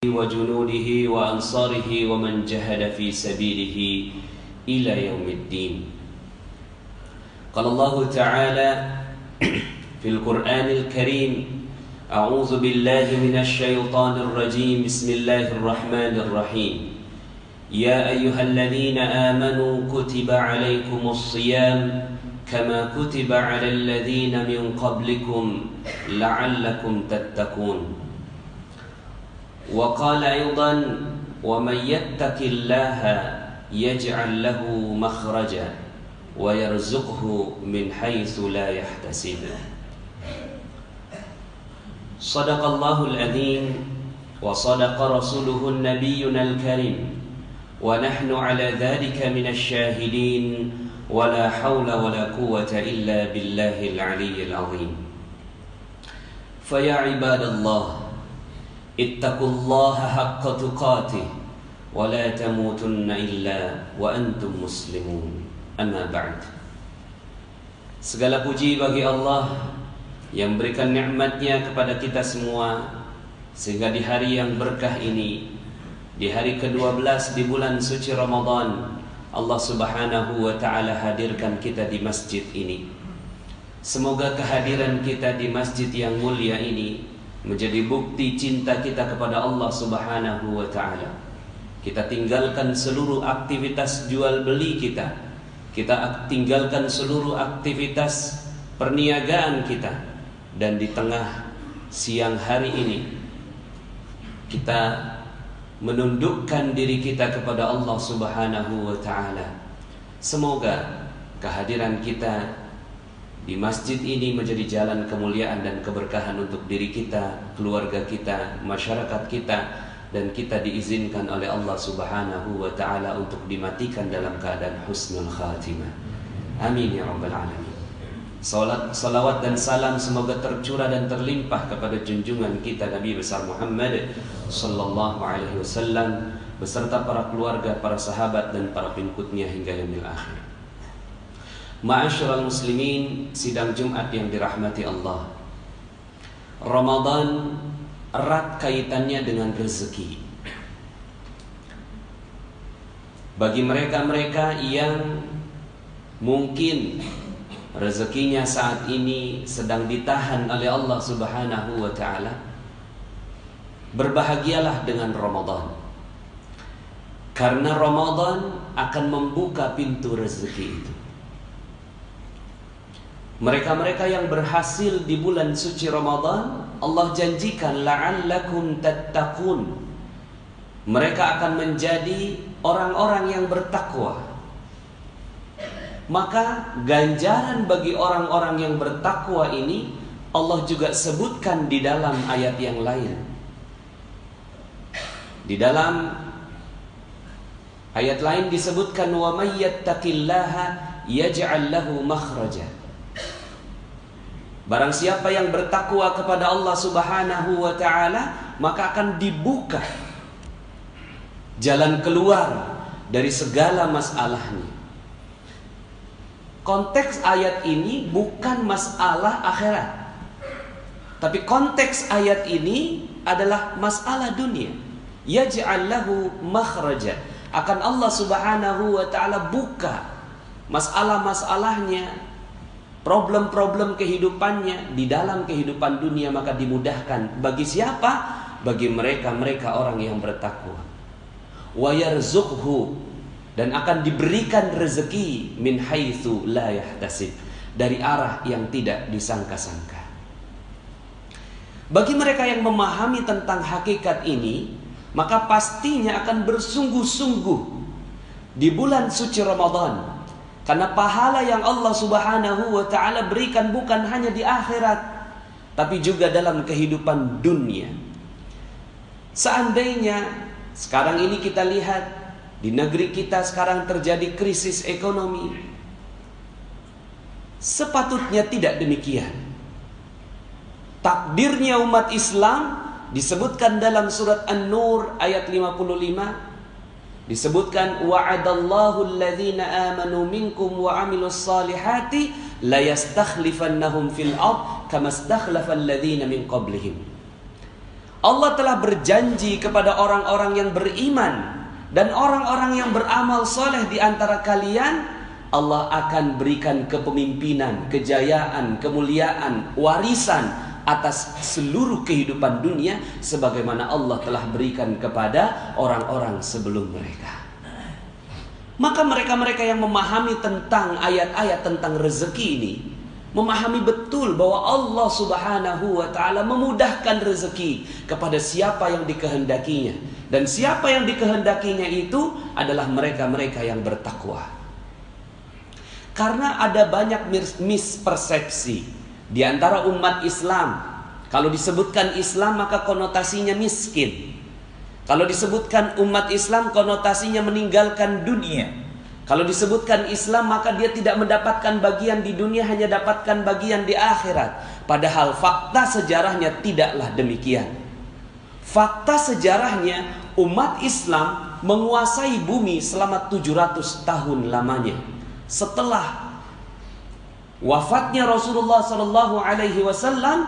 وجنوده وأنصاره ومن جهد في سبيله إلى يوم الدين. قال الله تعالى في القرآن الكريم: أعوذ بالله من الشيطان الرجيم، بسم الله الرحمن الرحيم. يا أيها الذين آمنوا كتب عليكم الصيام كما كتب على الذين من قبلكم لعلكم تتقون. وقال أيضا: ومن يتق الله يجعل له مخرجا ويرزقه من حيث لا يحتسب. صدق الله العظيم وصدق رسوله النبينا الكريم ونحن على ذلك من الشاهدين ولا حول ولا قوة إلا بالله العلي العظيم. فيا عباد الله اتقوا الله حق تقاته ولا تموتن إلا وأنتم مسلمون. Amma ba'd. Segala puji bagi Allah yang berikan nikmatnya kepada kita semua, sehingga di hari yang berkah ini, di hari ke-12 di bulan suci Ramadan, Allah Subhanahu wa ta'ala hadirkan kita di masjid ini. Semoga kehadiran kita di masjid yang mulia ini menjadi bukti cinta kita kepada Allah Subhanahu wa ta'ala. Kita tinggalkan seluruh aktivitas jual beli kita. Kita tinggalkan seluruh aktivitas perniagaan kita. Dan di tengah siang hari ini kita menundukkan diri kita kepada Allah Subhanahu wa ta'ala. Semoga kehadiran kita di masjid ini menjadi jalan kemuliaan dan keberkahan untuk diri kita, keluarga kita, masyarakat kita, dan kita diizinkan oleh Allah Subhanahu wa ta'ala untuk dimatikan dalam keadaan husnul khatimah. Amin ya rabbal alamin. Salawat dan salam semoga tercurah dan terlimpah kepada junjungan kita Nabi besar Muhammad sallallahu alaihi wasallam beserta para keluarga, para sahabat, dan para pengikutnya hingga yaumil akhir. Ma'asyiral muslimin, sidang Jumat yang dirahmati Allah. Ramadan erat kaitannya dengan rezeki. Bagi mereka-mereka yang mungkin rezekinya saat ini sedang ditahan oleh Allah Subhanahu wa ta'ala, berbahagialah dengan Ramadan. Karena Ramadan akan membuka pintu rezeki itu. Mereka-mereka yang berhasil di bulan suci Ramadan, Allah janjikan la'allakum tattaqun. Mereka akan menjadi orang-orang yang bertakwa. Maka ganjaran bagi orang-orang yang bertakwa ini Allah juga sebutkan di dalam ayat yang lain. Di dalam ayat lain disebutkan wa may yattaqillaha yaj'al lahu makhraja. Barang siapa yang bertakwa kepada Allah Subhanahu wa ta'ala, maka akan dibuka jalan keluar dari segala masalahnya. Konteks ayat ini bukan masalah akhirat, tapi konteks ayat ini adalah masalah dunia. Yaj'al lahu makhraja. Akan Allah Subhanahu wa ta'ala buka masalah-masalahnya, problem-problem kehidupannya di dalam kehidupan dunia, maka dimudahkan. Bagi siapa? Bagi mereka orang yang bertakwa. Wa yarzuqhu, dan akan diberikan rezeki min haitsu la yahtasib, dari arah yang tidak disangka-sangka. Bagi mereka yang memahami tentang hakikat ini, maka pastinya akan bersungguh-sungguh di bulan suci Ramadan. Karena pahala yang Allah Subhanahu wa ta'ala berikan bukan hanya di akhirat, tapi juga dalam kehidupan dunia. Seandainya sekarang ini kita lihat di negeri kita sekarang terjadi krisis ekonomi, sepatutnya tidak demikian. Takdirnya umat Islam disebutkan dalam surat An-Nur ayat 55. Disebutkan wa'adallahu alladhina amanu minkum wa amilus salihati la yastakhlifannahum fil ard kama stakhlafa alladhina min qablihim. Allah telah berjanji kepada orang-orang yang beriman dan orang-orang yang beramal soleh di antara kalian, Allah akan berikan kepemimpinan, kejayaan, kemuliaan, warisan atas seluruh kehidupan dunia sebagaimana Allah telah berikan kepada orang-orang sebelum mereka. Maka mereka-mereka yang memahami tentang ayat-ayat tentang rezeki ini memahami betul bahwa Allah Subhanahu wa ta'ala memudahkan rezeki kepada siapa yang dikehendakinya. Dan siapa yang dikehendakinya itu adalah mereka-mereka yang bertakwa. Karena ada banyak mispersepsi di antara umat Islam. Kalau disebutkan Islam maka konotasinya miskin. Kalau disebutkan umat Islam konotasinya meninggalkan dunia. Kalau disebutkan Islam maka dia tidak mendapatkan bagian di dunia, hanya dapatkan bagian di akhirat. Padahal fakta sejarahnya tidaklah demikian. Fakta sejarahnya umat Islam menguasai bumi selama 700 tahun lamanya. Setelah wafatnya Rasulullah SAW,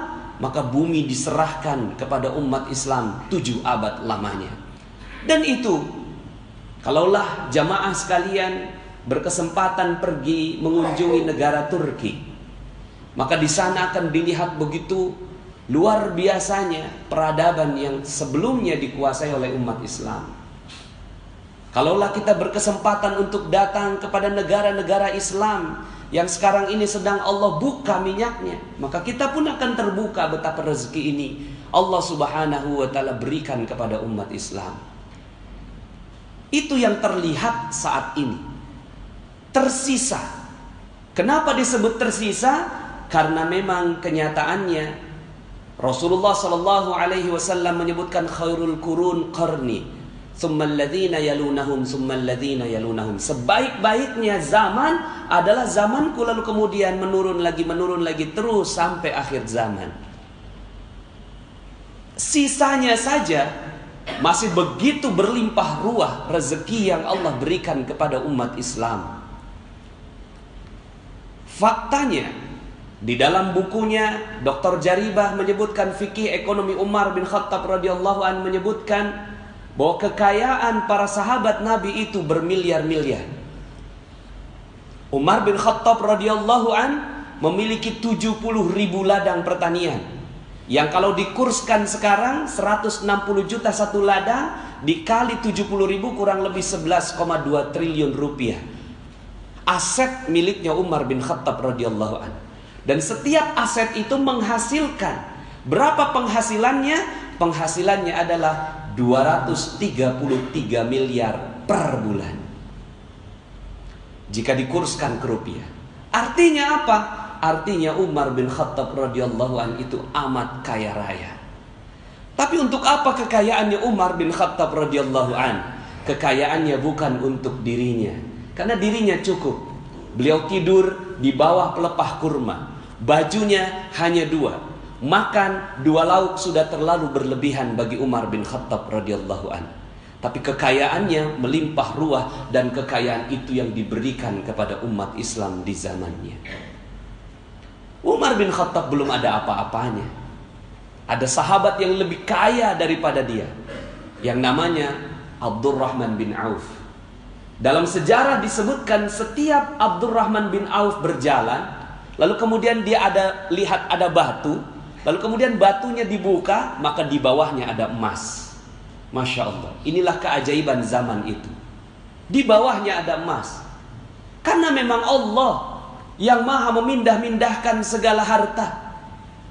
maka bumi diserahkan kepada umat Islam 7 abad lamanya. Dan itu, kalaulah jamaah sekalian berkesempatan pergi mengunjungi negara Turki, maka di sana akan dilihat begitu luar biasanya peradaban yang sebelumnya dikuasai oleh umat Islam. Kalaulah kita berkesempatan untuk datang kepada negara-negara Islam yang sekarang ini sedang Allah buka minyaknya, maka kita pun akan terbuka betapa rezeki ini Allah Subhanahu wa ta'ala berikan kepada umat Islam. Itu yang terlihat saat ini. Tersisa. Kenapa disebut tersisa? Karena memang kenyataannya Rasulullah SAW menyebutkan khairul qurun qarni, tsummal ladzina yalunahum, tsummal ladzina yalunahum. Sebaik-baiknya zaman adalah zamanku, lalu kemudian menurun lagi terus sampai akhir zaman. Sisanya saja masih begitu berlimpah ruah rezeki yang Allah berikan kepada umat Islam. Faktanya, di dalam bukunya Dr. Jaribah menyebutkan fikih ekonomi Umar bin Khattab radhiyallahu an menyebutkan bahwa kekayaan para sahabat Nabi itu bermiliar-miliar. Umar bin Khattab radhiyallahu an memiliki 70.000 ladang pertanian, yang kalau dikurskan sekarang 160 juta satu ladang dikali 70.000 kurang lebih 11,2 triliun rupiah. Aset miliknya Umar bin Khattab radhiyallahu an. Dan setiap aset itu menghasilkan, berapa penghasilannya? Penghasilannya adalah 233 miliar per bulan jika dikurskan ke rupiah. Artinya apa? Artinya Umar bin Khattab radhiyallahu an itu amat kaya raya. Tapi untuk apa kekayaannya Umar bin Khattab radhiyallahu an? Kekayaannya bukan untuk dirinya, karena dirinya cukup. Beliau tidur di bawah pelepah kurma, bajunya hanya 2, makan 2 lauk sudah terlalu berlebihan bagi Umar bin Khattab radhiyallahu an. Tapi kekayaannya melimpah ruah, dan kekayaan itu yang diberikan kepada umat Islam di zamannya. Umar bin Khattab belum ada apa-apanya. Ada sahabat yang lebih kaya daripada dia, yang namanya Abdurrahman bin Auf. Dalam sejarah disebutkan setiap Abdurrahman bin Auf berjalan, lalu kemudian dia lihat ada batu, lalu kemudian batunya dibuka, maka di bawahnya ada emas. Masya Allah, inilah keajaiban zaman itu. Di bawahnya ada emas. Karena memang Allah yang maha memindah-mindahkan segala harta.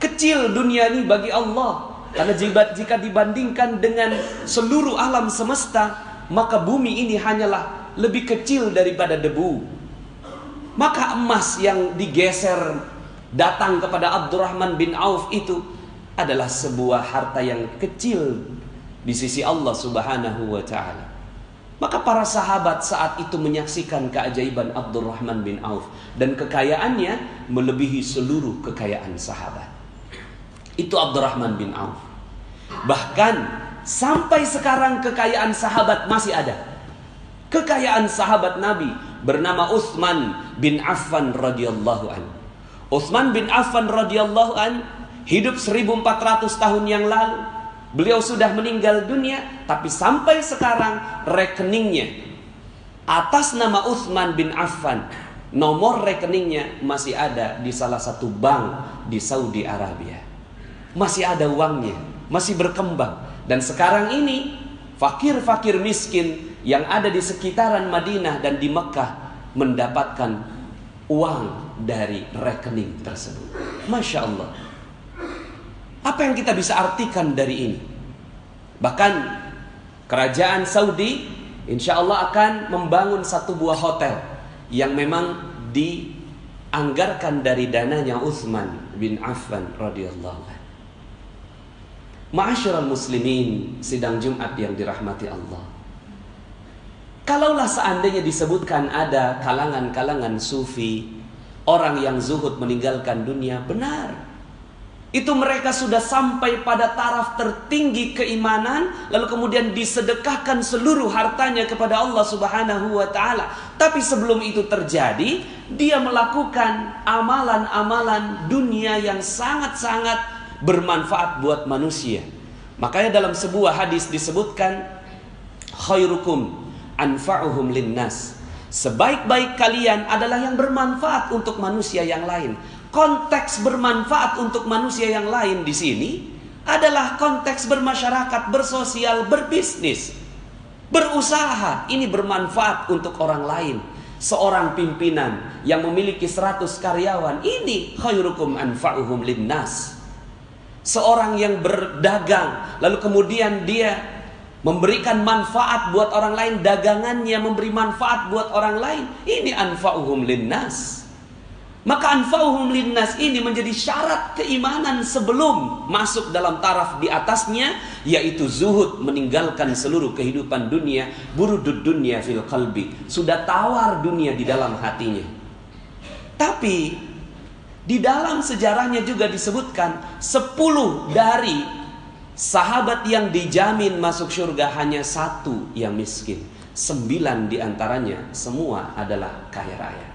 Kecil dunia ini bagi Allah, karena jika dibandingkan dengan seluruh alam semesta, maka bumi ini hanyalah lebih kecil daripada debu. Maka emas yang digeser datang kepada Abdurrahman bin Auf itu adalah sebuah harta yang kecil di sisi Allah Subhanahu wa ta'ala. Maka para sahabat saat itu menyaksikan keajaiban Abdurrahman bin Auf, dan kekayaannya melebihi seluruh kekayaan sahabat. Itu Abdurrahman bin Auf. Bahkan sampai sekarang kekayaan sahabat masih ada. Kekayaan sahabat Nabi bernama Utsman bin Affan radhiyallahu an. Utsman bin Affan radhiyallahu an hidup 1400 tahun yang lalu. Beliau sudah meninggal dunia, tapi sampai sekarang rekeningnya atas nama Utsman bin Affan, nomor rekeningnya masih ada di salah satu bank di Saudi Arabia. Masih ada uangnya, masih berkembang. Dan sekarang ini fakir-fakir miskin yang ada di sekitaran Madinah dan di Mekah mendapatkan uang dari rekening tersebut. Masya Allah. Apa yang kita bisa artikan dari ini? Bahkan kerajaan Saudi insya Allah akan membangun satu buah hotel yang memang dianggarkan dari dananya Utsman bin Affan radhiyallahu anhu. Ma'asyiral muslimin, sidang Jumat yang dirahmati Allah. Kalaulah seandainya disebutkan ada kalangan-kalangan sufi, orang yang zuhud meninggalkan dunia, benar. Itu mereka sudah sampai pada taraf tertinggi keimanan, lalu kemudian disedekahkan seluruh hartanya kepada Allah Subhanahu wa taala. Tapi sebelum itu terjadi, dia melakukan amalan-amalan dunia yang sangat-sangat bermanfaat buat manusia. Makanya dalam sebuah hadis disebutkan, khairukum anfa'uhum linnas. Sebaik-baik kalian adalah yang bermanfaat untuk manusia yang lain. Konteks bermanfaat untuk manusia yang lain di sini adalah konteks bermasyarakat, bersosial, berbisnis, berusaha. Ini bermanfaat untuk orang lain. Seorang pimpinan yang memiliki 100 karyawan, ini khairukum anfa'uhum linnas. Seorang yang berdagang, lalu kemudian dia memberikan manfaat buat orang lain, dagangannya memberi manfaat buat orang lain, ini anfa'uhum linnas. Maka anfa'uhum linnas ini menjadi syarat keimanan sebelum masuk dalam taraf di atasnya, yaitu zuhud, meninggalkan seluruh kehidupan dunia, burudud dunia fil qalbi, sudah tawar dunia di dalam hatinya. Tapi di dalam sejarahnya juga disebutkan 10 dari sahabat yang dijamin masuk surga hanya 1 yang miskin. 9 diantaranya semua adalah kaya raya.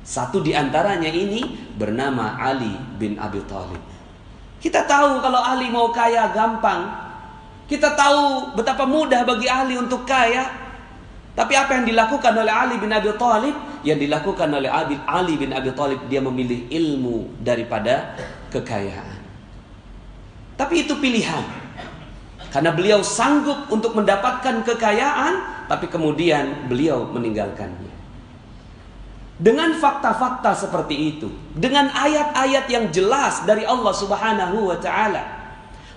1 diantaranya ini bernama Ali bin Abi Thalib. Kita tahu kalau Ali mau kaya gampang. Kita tahu betapa mudah bagi Ali untuk kaya. Tapi apa yang dilakukan oleh Ali bin Abi Thalib? Yang dilakukan oleh Ali bin Abi Thalib, dia memilih ilmu daripada kekayaan. Tapi itu pilihan. Karena beliau sanggup untuk mendapatkan kekayaan, tapi kemudian beliau meninggalkannya. Dengan fakta-fakta seperti itu, dengan ayat-ayat yang jelas dari Allah Subhanahu wa taala,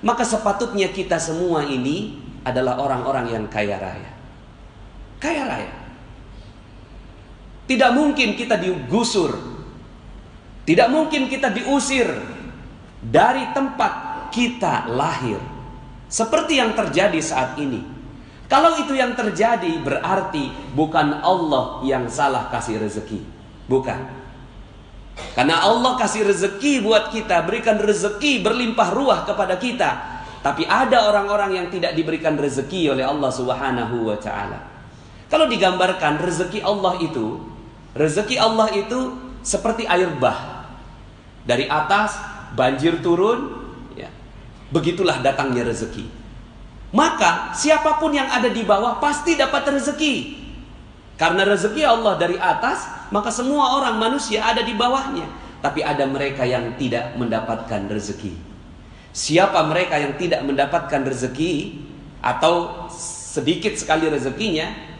maka sepatutnya kita semua ini adalah orang-orang yang kaya raya. Kaya raya. Tidak mungkin kita digusur. Tidak mungkin kita diusir dari tempat kita lahir. Seperti yang terjadi saat ini. Kalau itu yang terjadi, berarti bukan Allah yang salah kasih rezeki. Bukan. Karena Allah kasih rezeki buat kita, berikan rezeki berlimpah ruah kepada kita. Tapi ada orang-orang yang tidak diberikan rezeki oleh Allah Subhanahu wa taala. Kalau digambarkan rezeki Allah itu seperti air bah. Dari atas banjir turun, ya. Begitulah datangnya rezeki. Maka siapapun yang ada di bawah pasti dapat rezeki. Karena rezeki Allah dari atas, maka semua orang manusia ada di bawahnya. Tapi ada mereka yang tidak mendapatkan rezeki. Siapa mereka yang tidak mendapatkan rezeki atau sedikit sekali rezekinya?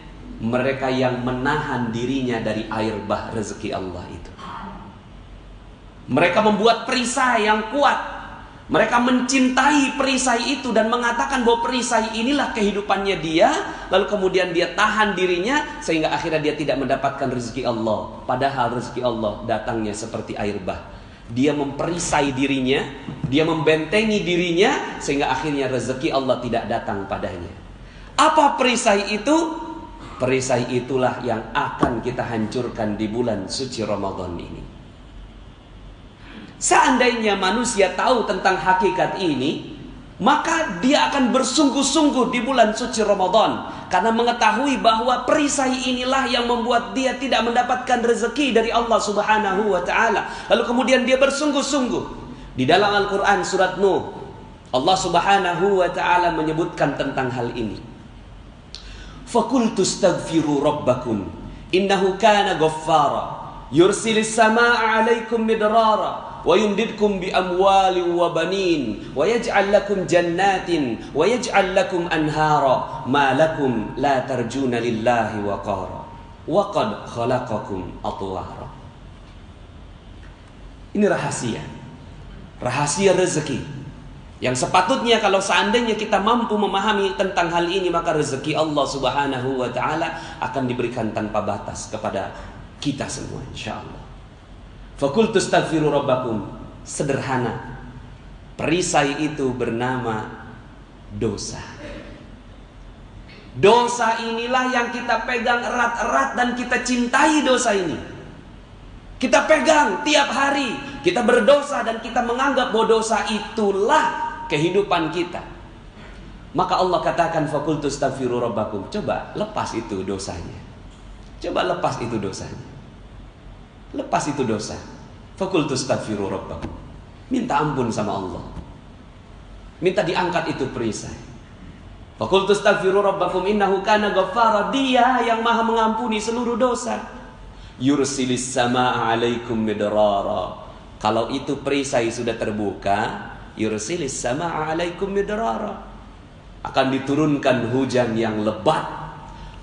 Mereka yang menahan dirinya dari air bah rezeki Allah itu. Mereka membuat perisai yang kuat. Mereka mencintai perisai itu dan mengatakan bahwa perisai inilah kehidupannya dia. Lalu kemudian dia tahan dirinya sehingga akhirnya dia tidak mendapatkan rezeki Allah. Padahal rezeki Allah datangnya seperti air bah. Dia memperisai dirinya, dia membentengi dirinya sehingga akhirnya rezeki Allah tidak datang padanya. Apa perisai itu? Perisai itulah yang akan kita hancurkan di bulan suci Ramadan ini. Seandainya manusia tahu tentang hakikat ini, maka dia akan bersungguh-sungguh di bulan suci Ramadan. Karena mengetahui bahwa perisai inilah yang membuat dia tidak mendapatkan rezeki dari Allah Subhanahu wa ta'ala. Lalu kemudian dia bersungguh-sungguh. Di dalam Al-Quran surat Nuh Allah Subhanahu wa ta'ala menyebutkan tentang hal ini. Faqultu astaghfiru rabbakum innahu kana ghaffara yursilis samaa'a 'alaikum midrara wa yumdidkum bi amwalin wa banin wa yaj'al lakum jannatin wa yaj'al lakum anhara ma lakum la tarjuna lillahi waqara wa qad khalaqakum atwara. Ini rahasia rezeki yang sepatutnya kalau seandainya kita mampu memahami tentang hal ini, maka rezeki Allah Subhanahu wa ta'ala akan diberikan tanpa batas kepada kita semua, insyaallah. Faqultu astaghfiru rabbakum. Sederhana, perisai itu bernama dosa. Dosa inilah yang kita pegang erat-erat dan kita cintai dosa ini. Kita pegang tiap hari, kita berdosa dan kita menganggap bahwa dosa itulah kehidupan kita. Maka Allah katakan faqultu astaghfiru rabbakum. Coba lepas itu dosanya. Coba lepas itu dosanya. Lepas itu dosa. Faqultu astaghfiru rabbakum. Minta ampun sama Allah. Minta diangkat itu perisai. Faqultu astaghfiru rabbakum innahu kana ghaffara. Dia yang maha mengampuni seluruh dosa. Yursilis samaa'a 'alaikum midrara. Kalau itu perisai sudah terbuka, yursilis samaa'a 'alaikum midrara, akan diturunkan hujan yang lebat.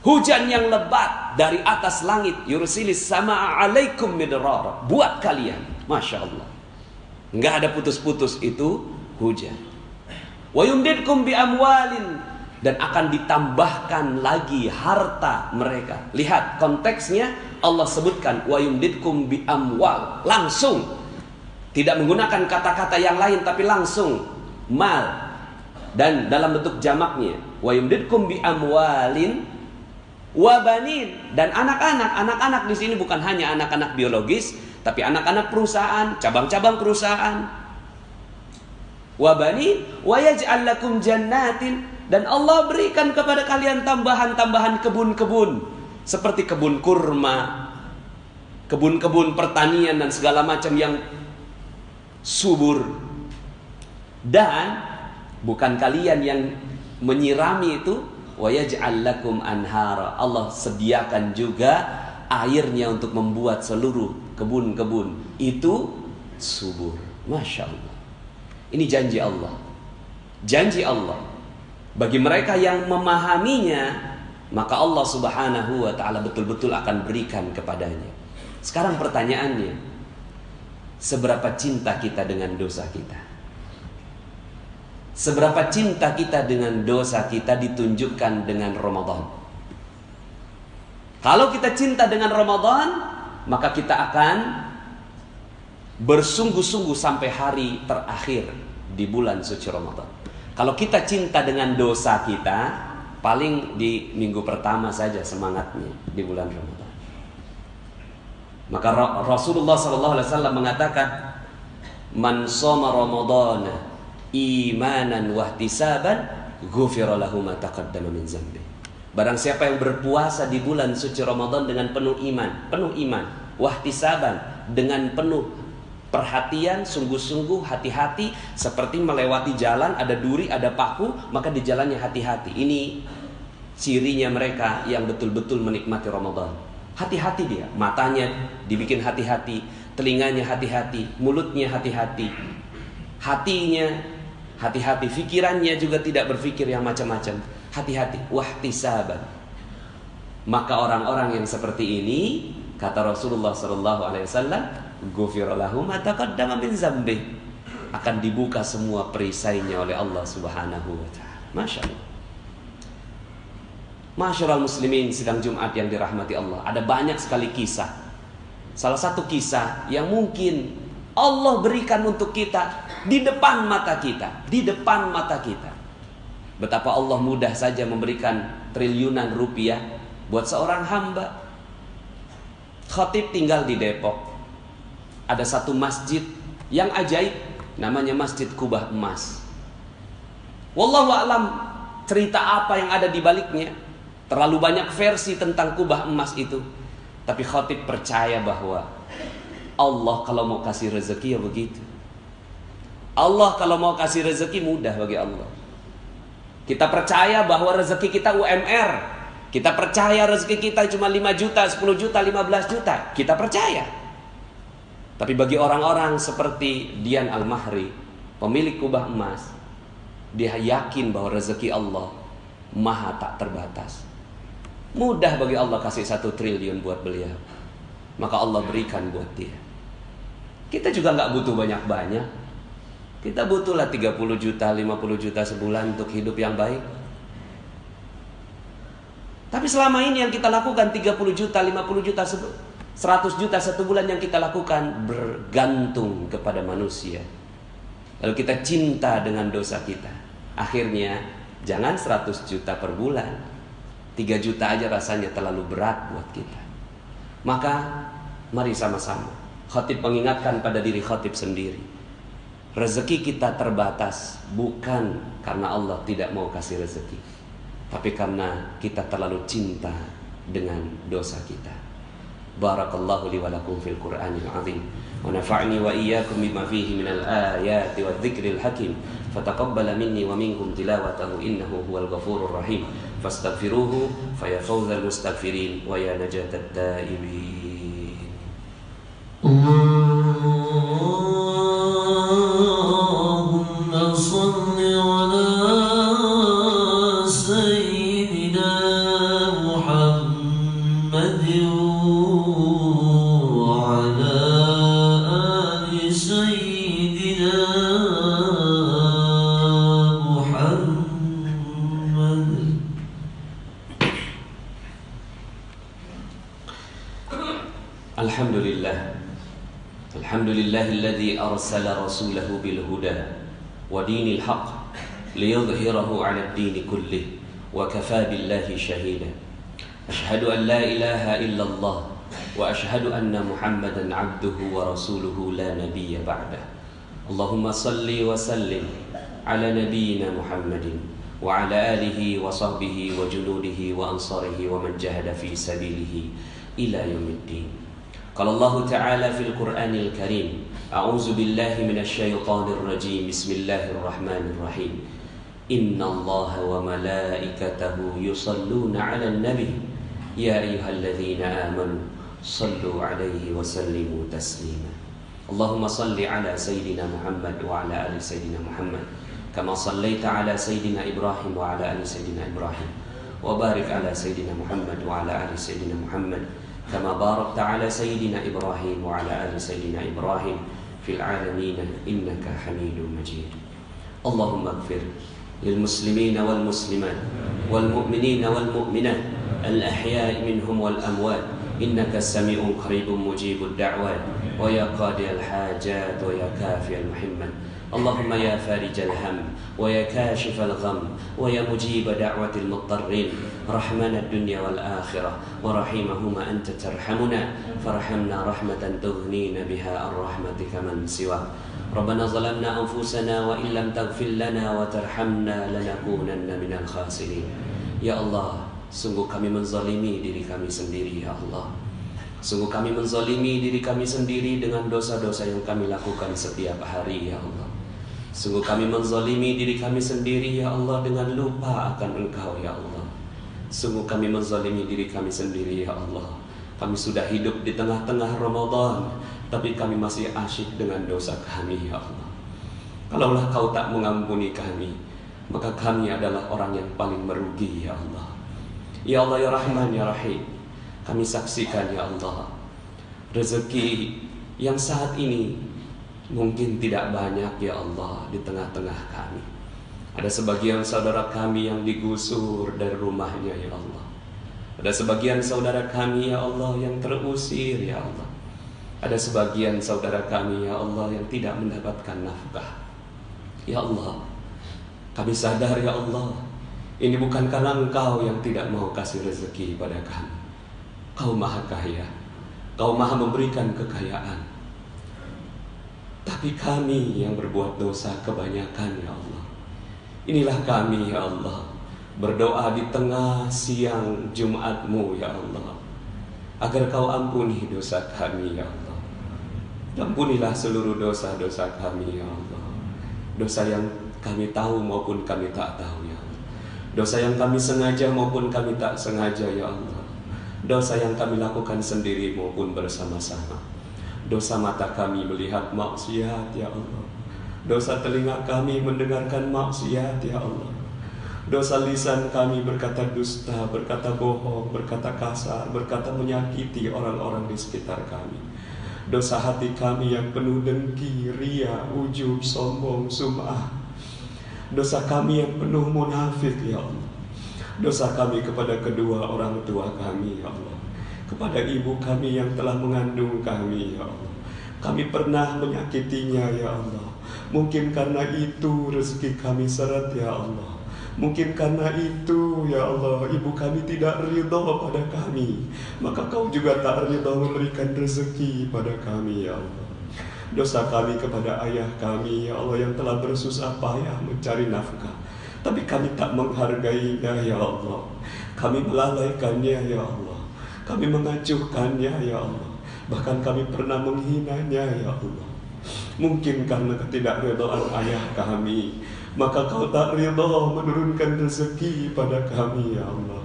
Hujan yang lebat dari atas langit. Yursilis samaa'a 'alaikum midrara, buat kalian. Masya Allah, nggak ada putus-putus itu hujan. Wa yumdidkum bi amwalin, dan akan ditambahkan lagi harta mereka. Lihat konteksnya, Allah sebutkan wa yumdidkum bi amwal, langsung, tidak menggunakan kata-kata yang lain, tapi langsung mal, dan dalam bentuk jamaknya wa yumdidkum bi amwalin wa banin, dan anak-anak. Anak-anak di sini bukan hanya anak-anak biologis, tapi anak-anak perusahaan, cabang-cabang perusahaan. Wa banin wa yaj'al lakum jannatin, dan Allah berikan kepada kalian tambahan-tambahan kebun-kebun, seperti kebun kurma, kebun-kebun pertanian dan segala macam yang subur. Dan bukan kalian yang menyirami itu, wa yaj'al lakum anhara. Allah sediakan juga airnya untuk membuat seluruh kebun-kebun itu subur. Masya Allah. Ini janji Allah. Janji Allah. Bagi mereka yang memahaminya, maka Allah Subhanahu wa ta'ala betul-betul akan berikan kepadanya. Sekarang pertanyaannya, seberapa cinta kita dengan dosa kita? Seberapa cinta kita dengan dosa kita ditunjukkan dengan Ramadan. Kalau kita cinta dengan Ramadan, maka kita akan bersungguh-sungguh sampai hari terakhir di bulan suci Ramadan. Kalau kita cinta dengan dosa kita, paling di minggu pertama saja semangatnya di bulan Ramadan. Maka Rasulullah SAW mengatakan, man shoma Ramadana imanan wahtisaban ghufira lahu ma taqaddama min dzambi. Barang siapa yang berpuasa di bulan suci Ramadan dengan penuh iman, wahtisaban, dengan penuh perhatian, sungguh-sungguh, hati-hati, seperti melewati jalan, ada duri, ada paku, maka di jalannya hati-hati. Ini cirinya mereka yang betul-betul menikmati Ramadan. Hati-hati dia, matanya dibikin hati-hati, telinganya hati-hati, mulutnya hati-hati, hatinya hati-hati, fikirannya juga tidak berpikir yang macam-macam. Hati-hati, wahtisaban. Maka orang-orang yang seperti ini, kata Rasulullah SAW, ghufira lahu ma taqaddama min dzambi, akan dibuka semua perisainya oleh Allah Subhanahu wa ta'ala. Masya Allah. Masyarul muslimin sidang Jumat yang dirahmati Allah, ada banyak sekali kisah. Salah satu kisah yang mungkin Allah berikan untuk kita di depan mata kita, di depan mata kita. Betapa Allah mudah saja memberikan triliunan rupiah buat seorang hamba. Khatib tinggal di Depok. Ada satu masjid yang ajaib, namanya Masjid Kubah Emas. Wallahu a'lam cerita apa yang ada di baliknya. Terlalu banyak versi tentang kubah emas itu. Tapi khatib percaya bahwa Allah kalau mau kasih rezeki ya begitu. Allah kalau mau kasih rezeki mudah bagi Allah. Kita percaya bahwa rezeki kita UMR. Kita percaya rezeki kita cuma 5 juta, 10 juta, 15 juta. Kita percaya. Tapi bagi orang-orang seperti Dian Al-Mahri, pemilik kubah emas, dia yakin bahwa rezeki Allah maha tak terbatas. Mudah bagi Allah kasih 1 triliun buat beliau. Maka Allah berikan buat dia. Kita juga gak butuh banyak-banyak. Kita butuhlah 30 juta, 50 juta sebulan untuk hidup yang baik. Tapi selama ini yang kita lakukan 30 juta, 50 juta, 100 juta satu bulan yang kita lakukan bergantung kepada manusia. Lalu kita cinta dengan dosa kita. Akhirnya jangan 100 juta per bulan, 3 juta aja rasanya terlalu berat buat kita. Maka mari sama-sama khatib mengingatkan pada diri khatib sendiri. Rezeki kita terbatas bukan karena Allah tidak mau kasih rezeki, tapi karena kita terlalu cinta dengan dosa kita. Barakallahu li wa lakum fil Qur'anil azim wa nafa'ni wa iyyakum bima fihi minal ayati wadh-dhikril hakim. Fataqabbala minni wa minkum tilawatahu innahu huwal ghafurur rahim. Fastaghfiruhu fa ya fawzal mustaghfirin wa ya najatat taibin. Allahumma shalli ala sayyidina Muhammadin wa ala ali sayyidina Muhammad. Alhamdulillah. Alhamdulillahilladzi arsala rasulahu bil huda wa dinil haqq liyudhhirahu 'ala ad-din kullih wa kafaa billahi shahida. Ashhadu an la ilaha illallah wa ashhadu anna Muhammadan 'abduhu wa rasuluhu la nabiyya ba'dah. Allahumma salli wa sallim 'ala nabiyyina Muhammadin wa 'ala alihi wa sahbihi wa junudihi wa ansarihi wa man jahada fi sabilihi ila yaumiddin. Qala Allah Ta'ala fil Qur'anil Karim, a'udzu billahi minasy syaithanir rajim. Bismillahirrahmanirrahim. Innallaha wa malaikatahu yusalluna 'alan nabi ya ayyuhalladzina amanu sallu 'alaihi wa sallimu taslima. Allahumma salli 'ala sayyidina Muhammad wa 'ala ali sayyidina Muhammad kama sallaita 'ala sayyidina Ibrahim wa 'ala ali sayyidina Ibrahim wa barik 'ala sayyidina Muhammad wa 'ala ali sayyidina Muhammad kama barakta 'ala sayyidina Ibrahim wa 'ala ali sayyidina Ibrahim fil 'alamin innaka Hamidum Majid. Allahumma ighfir lil muslimina wal muslimat wal mu'minina wal mu'minat al ahya'i minhum wal amwat innaka sami'un qaribun mujibud da'wat wa ya qadiyal hajat wa ya kafiyal muhimmat. Allahumma ya farijal ham wa ya kashifal gham wa ya mujib da'watil muttarrin rahmana ad-dunya wal akhirah wa rahimahuma anta tarhamuna farhamna rahmatan tughnina biha ar-rahmatika man siwa. Rabbana zalamna anfusana wa illam taghfir lana wa tarhamna lanakunanna minal khasirin. Ya Allah, sungguh kami menzalimi diri kami sendiri ya Allah. Sungguh kami menzalimi diri kami sendiri dengan dosa-dosa yang kami lakukan setiap hari ya Allah. Sungguh kami menzalimi diri kami sendiri ya Allah dengan lupa akan Engkau ya Allah. Sungguh kami menzalimi diri kami sendiri ya Allah. Kami sudah hidup di tengah-tengah Ramadan, tapi kami masih asyik dengan dosa kami ya Allah. Kalaulah Kau tak mengampuni kami, maka kami adalah orang yang paling merugi ya Allah. Ya Allah ya Rahman ya Rahim, kami saksikan ya Allah, rezeki yang saat ini mungkin tidak banyak ya Allah di tengah-tengah kami. Ada sebagian saudara kami yang digusur dari rumahnya ya Allah. Ada sebagian saudara kami ya Allah yang terusir ya Allah. Ada sebagian saudara kami ya Allah yang tidak mendapatkan nafkah. Ya Allah, kami sadar ya Allah, ini bukan karena Engkau yang tidak mau kasih rezeki pada kami. Kau maha kaya, Kau maha memberikan kekayaan. Tapi kami yang berbuat dosa kebanyakan ya Allah. Inilah kami ya Allah, berdoa di tengah siang Jumatmu ya Allah, agar Kau ampuni dosa kami ya Allah. Ampunilah seluruh dosa-dosa kami ya Allah. Dosa yang kami tahu maupun kami tak tahu ya Allah. Dosa yang kami sengaja maupun kami tak sengaja ya Allah. Dosa yang kami lakukan sendiri maupun bersama-sama. Dosa mata kami melihat maksiat ya Allah. Dosa telinga kami mendengarkan maksiat ya Allah. Dosa lisan kami berkata dusta, berkata bohong, berkata kasar, berkata menyakiti orang-orang di sekitar kami. Dosa hati kami yang penuh dengki, ria, ujub, sombong, sum'ah. Dosa kami yang penuh munafik ya Allah. Dosa kami kepada kedua orang tua kami ya Allah. Kepada ibu kami yang telah mengandung kami ya Allah. Kami pernah menyakitinya ya Allah. Mungkin karena itu rezeki kami seret ya Allah. Mungkin karena itu ya Allah ibu kami tidak ridha pada kami, maka kau juga tak ridha memberikan rezeki pada kami ya Allah. Dosa kami kepada ayah kami ya Allah yang telah bersusah payah mencari nafkah, tapi kami tak menghargainya ya Allah. Kami melalaikannya ya Allah. Kami mengacuhkannya ya Allah. Bahkan kami pernah menghinanya ya Allah. Mungkin karena ketidakridhaan ayah kami, maka kau tak ridha menurunkan rezeki pada kami ya Allah.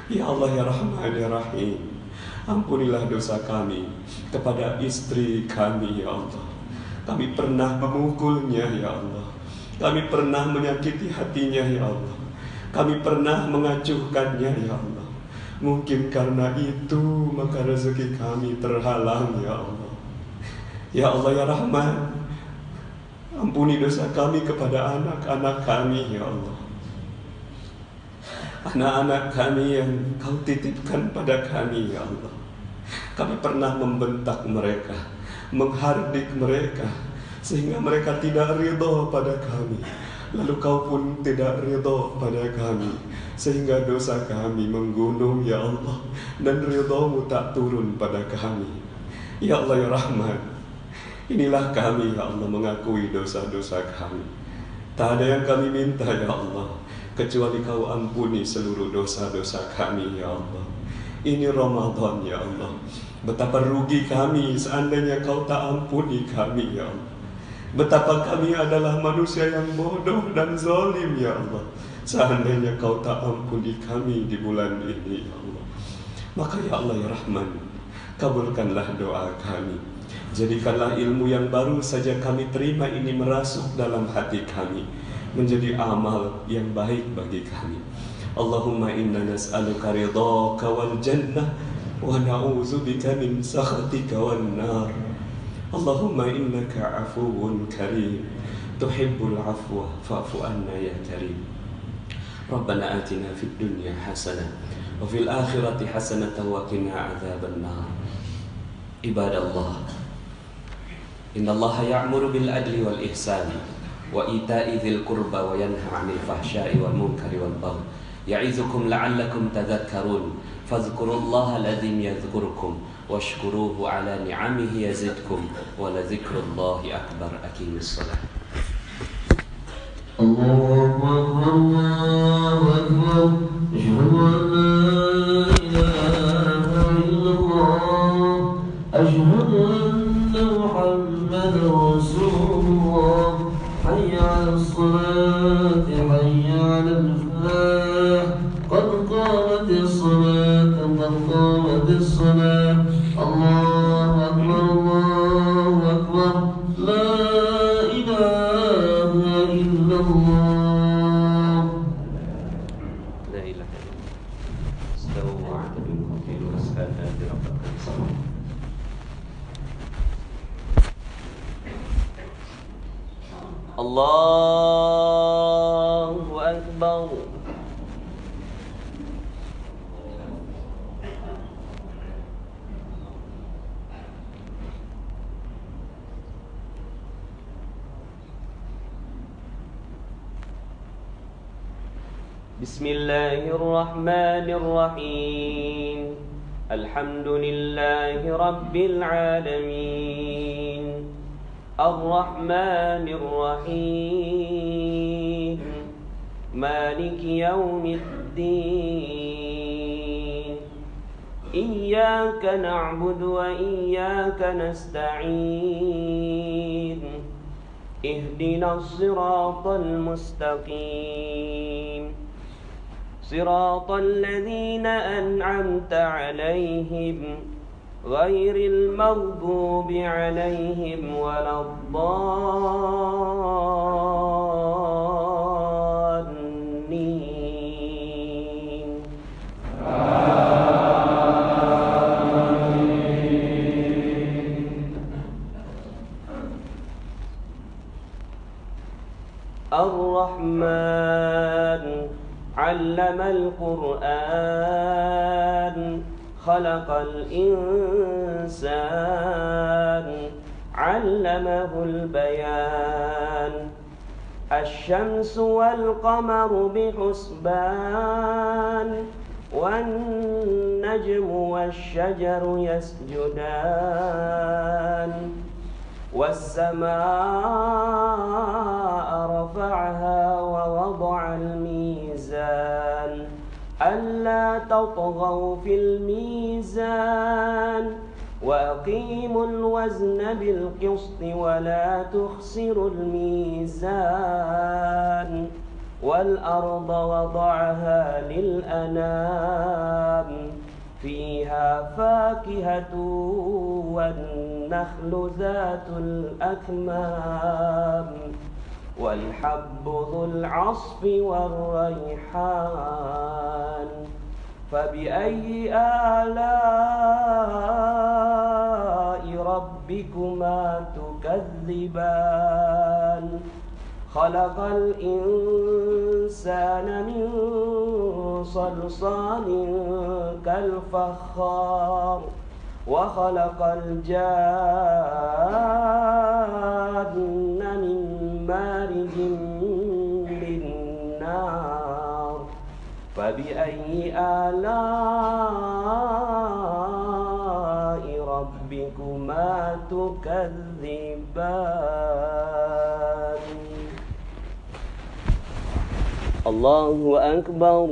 Ya Allah ya Rahman ya Rahim, ampunilah dosa kami kepada istri kami ya Allah. Kami pernah memukulnya ya Allah. Kami pernah menyakiti hatinya ya Allah. Kami pernah mengacuhkannya ya Allah. Mungkin karena itu maka rezeki kami terhalang ya Allah. Ya Allah ya Rahman, ampuni dosa kami kepada anak-anak kami ya Allah. Anak-anak kami yang kau titipkan pada kami ya Allah. Kami pernah membentak mereka, menghardik mereka, sehingga mereka tidak ridha pada kami. Lalu kau pun tidak ridha pada kami, sehingga dosa kami menggunung ya Allah, dan ridha-Mu tak turun pada kami. Ya Allah ya Rahman, inilah kami ya Allah mengakui dosa-dosa kami. Tak ada yang kami minta ya Allah, kecuali kau ampuni seluruh dosa-dosa kami ya Allah. Ini Ramadan ya Allah. Betapa rugi kami seandainya kau tak ampuni kami ya Allah. Betapa kami adalah manusia yang bodoh dan zalim ya Allah, seandainya kau tak ampuni kami di bulan ini ya Allah. Maka ya Allah ya Rahman, kabulkanlah doa kami. Jadikanlah ilmu yang baru saja kami terima ini merasuk dalam hati kami, menjadi amal yang baik bagi kami. Allahumma inna nas'aluka ridhaka wal jannah wa na'udzubika min sakhatika wan nar. Allahumma innaka afuwun karim, tuhibbul afwa fa'fu anna ya karim. Rabbana atina fid dunya hasanah wa fil akhirati hasanah wa qina adzaban nar. Ibadallah, innallaha ya'muru bil adli wal ihsani wa ita'i dzil qurba wa yanha 'anil fahsya'i wal munkari wal baghi ya'izukum la'allakum tadhakkarun fadhkurullaha alazim yadhkurkum washkuruhu 'ala ni'amihi yazidkum wa la dzikrullahi akbar. Aqimis shalah. Allahu akbar, Allahu akbar, asyhadu an la ilaha illallah, asyhadu anna Muhammadar Rasulullah. Hayya 'alas salati, hayya 'alal falah, qad qamatis salat, qad qamatis salat. Allahu akbar, Allahu akbar, la ilaha illallah. La ilaha illallah. Astaghfiru wa atubu ilaih. Allahu akbar. Bismillahirrahmanirrahim. Alhamdulillahi rabbil alamin. Ar-Rahmanir Rahim. Maliki yaumiddin. Iyyaka na'budu wa iyyaka nasta'in. اهدنا الصراط المستقيم صراط الذين أنعمت عليهم غير المغضوب عليهم ولا الضالين الرحمن علم القرآن خلق الإنسان علمه البيان الشمس والقمر بحسبان والنجم والشجر يسجدان والسماء رفعها ووضع الميزان ألا تطغوا في الميزان وأقيموا الوزن بالقسط ولا تخسروا الميزان والأرض وضعها للأنام فيها فاكهة والنخل ذات الأكمام والحب ذو العصف والريحان فبأي آلاء ربكما تكذبان خلق الإنسان من صلصال كالفخار وخلق الجان من مارج من نار فبأي آلاء ربكما تكذبان الله أكبر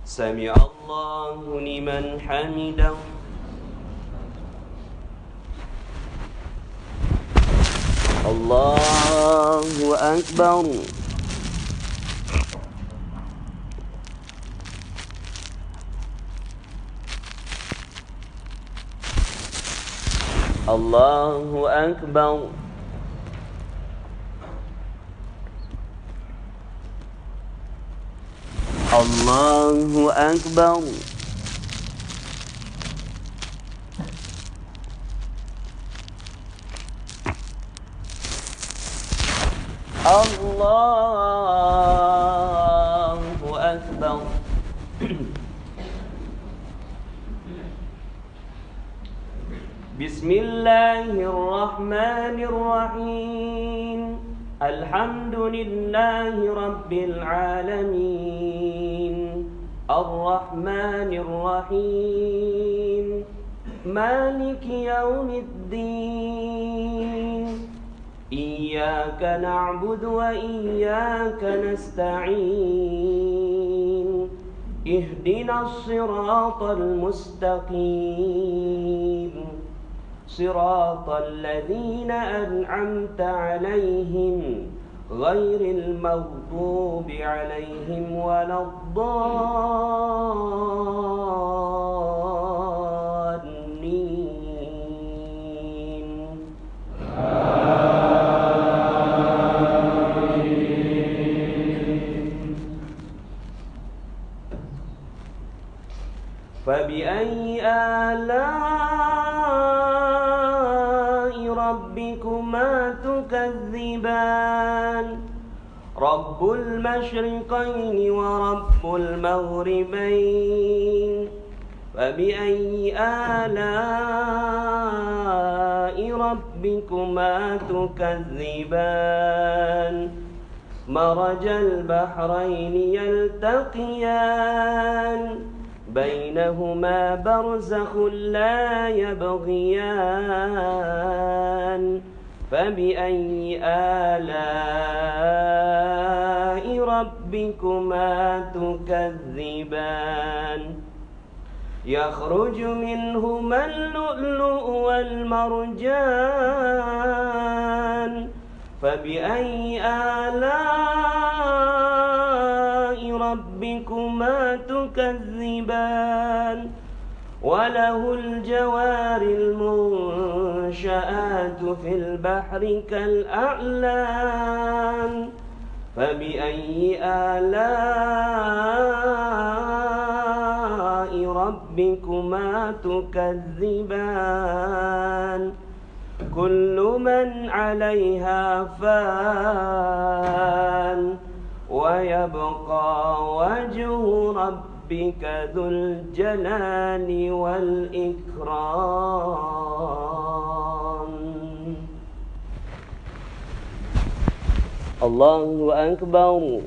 سمع الله لمن حمده الله أكبر الله أكبر الله أكبر الله أكبر بسم الله الرحمن الرحيم الحمد لله رب العالمين الرحمن الرحيم مالك يوم الدين إياك نعبد وإياك نستعين اهدنا الصراط المستقيم صراط الذين أنعمت عليهم غير المغضوب عليهم ولا الضالين فبأي آلاء ربكما تكذبان رب المشرقين ورب المغربين فبأي آلاء ربكما تكذبان مرج البحرين يلتقيان بينهما برزخ لا يبغيان فبأي آلاء ربكما تكذبان يخرج منهما اللؤلؤ والمرجان فبأي آلاء ربكما تكذبان وله الجوار المنشآت في البحر كالأعلام فبأي آلاء ربكما تكذبان كل من عليها فان ويبقى وجه ربك ذو الجلال والإكرام. الله أكبر.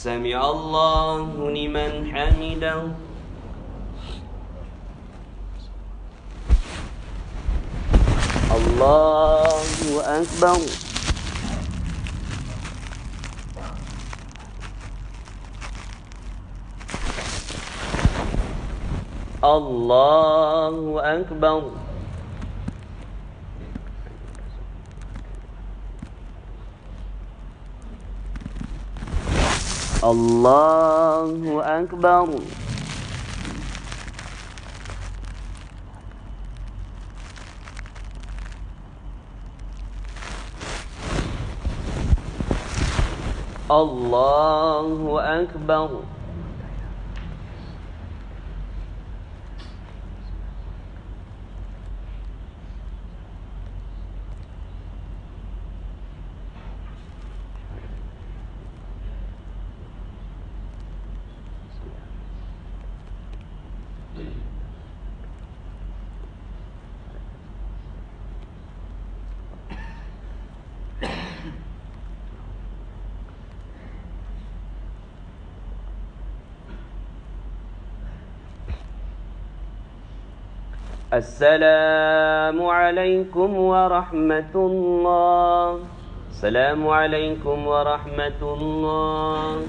سمع الله لمن حمده. الله أكبر. الله أكبر. الله أكبر. الله أكبر. السلام عليكم ورحمة الله. السلام عليكم ورحمة الله.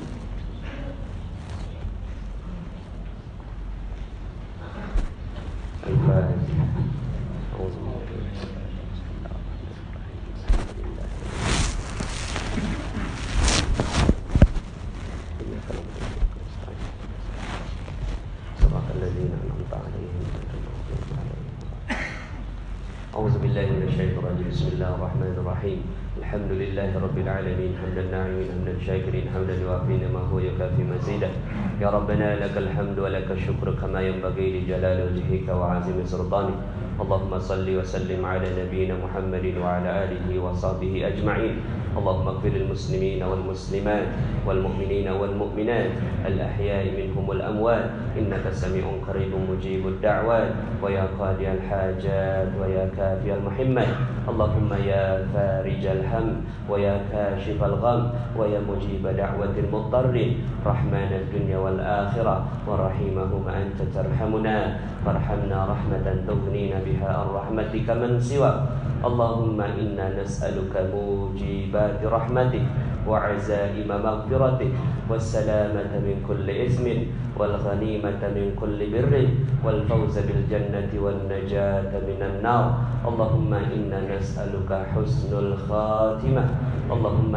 أعوذ بالله من الشيطان الرجيم. بسم الله الرحمن الرحيم. الحمد لله رب العالمين حمدا ناعمين حمدا شاكرين حمدا يوافي ما هو يكافي مزيدا. يا ربنا لك الحمد ولك الشكر كما ينبغي لجلال وجهك وعظيم سلطانك. اللهم صل وسلم على نبينا محمد وعلى آله وصحبه أجمعين. اللهم اغفر للمسلمين والمسلمات والمؤمنين والمؤمنات الأحياء منهم والأموات إنك سميع قريب مجيب الدعوات ويا قاضي الحاجات ويا كافي المحمات. اللهم يا فارج الهم ويا كاشف الغم ويا مجيب دعوة المضطرين رحمن الدنيا والآخرة ورحيمهما أنت ترحمنا فارحمنا رحمة تغنينا بها عن رحمتك من سواك. اللهم إنا نسألك موجبات رحمتك وعزائم مغفرتك والسلامة من كل إثم والغنيمة من كل بر والفوز بالجنة والنجاة من النار. اللهم إنا نسألك حسن الخاتمة. اللهم